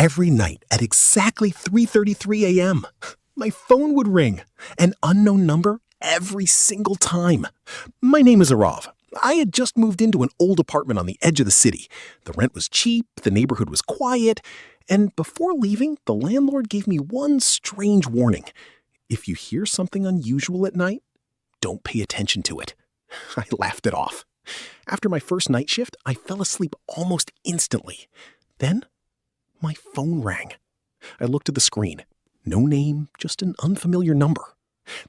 Every night at exactly 3:33 a.m., my phone would ring. An unknown number every single time. My name is Aarav. I had just moved into an old apartment on the edge of the city. The rent was cheap, the neighborhood was quiet, and before leaving, the landlord gave me one strange warning. If you hear something unusual at night, don't pay attention to it. I laughed it off. After my first night shift, I fell asleep almost instantly. Then, my phone rang. I looked at the screen. No name, just an unfamiliar number.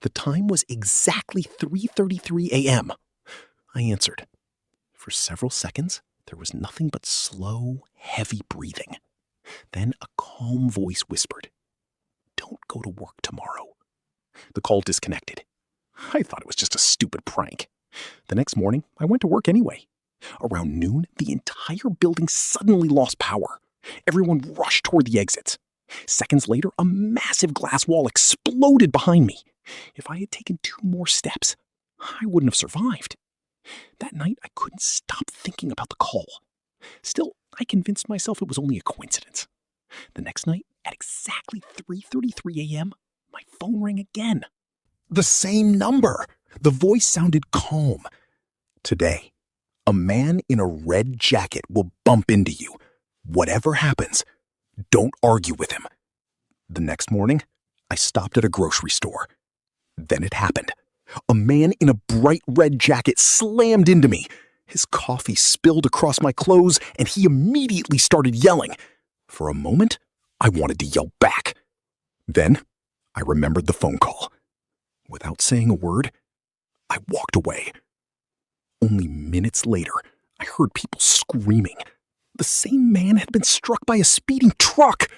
The time was exactly 3:33 a.m. I answered. For several seconds, there was nothing but slow, heavy breathing. Then a calm voice whispered, "Don't go to work tomorrow." The call disconnected. I thought it was just a stupid prank. The next morning, I went to work anyway. Around noon, the entire building suddenly lost power. Everyone rushed toward the exits. Seconds later, a massive glass wall exploded behind me. If I had taken 2 more steps, I wouldn't have survived. That night, I couldn't stop thinking about the call. Still, I convinced myself it was only a coincidence. The next night, at exactly 3:33 a.m., my phone rang again. The same number. The voice sounded calm. "Today, a man in a red jacket will bump into you. Whatever happens, don't argue with him." The next morning, I stopped at a grocery store. Then it happened. A man in a bright red jacket slammed into me. His coffee spilled across my clothes, and he immediately started yelling. For a moment, I wanted to yell back. Then, I remembered the phone call. Without saying a word, I walked away. Only minutes later, I heard people screaming. The same man had been struck by a speeding truck.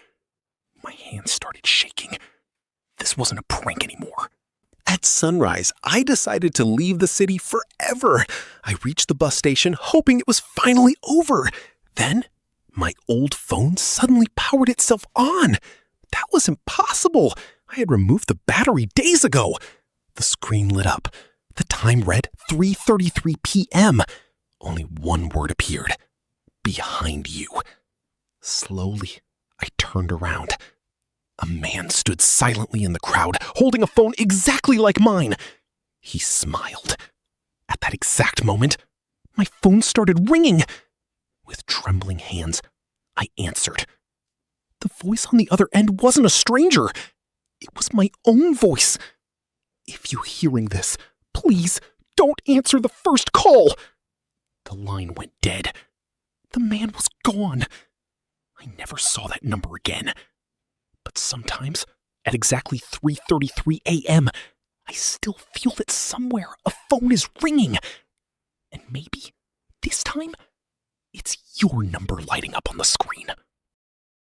My hands started shaking. This wasn't a prank anymore. At sunrise, I decided to leave the city forever. I reached the bus station, hoping it was finally over. Then, my old phone suddenly powered itself on. That was impossible. I had removed the battery days ago. The screen lit up. The time read 3:33 p.m. Only one word appeared. "Behind you." Slowly, I turned around. A man stood silently in the crowd, holding a phone exactly like mine. He smiled. At that exact moment, my phone started ringing. With trembling hands, I answered. The voice on the other end wasn't a stranger. It was my own voice. "If you're hearing this, please don't answer the first call." The line went dead. The man was gone. I never saw that number again. But sometimes, at exactly 3:33 a.m., I still feel that somewhere a phone is ringing. And maybe, this time, it's your number lighting up on the screen.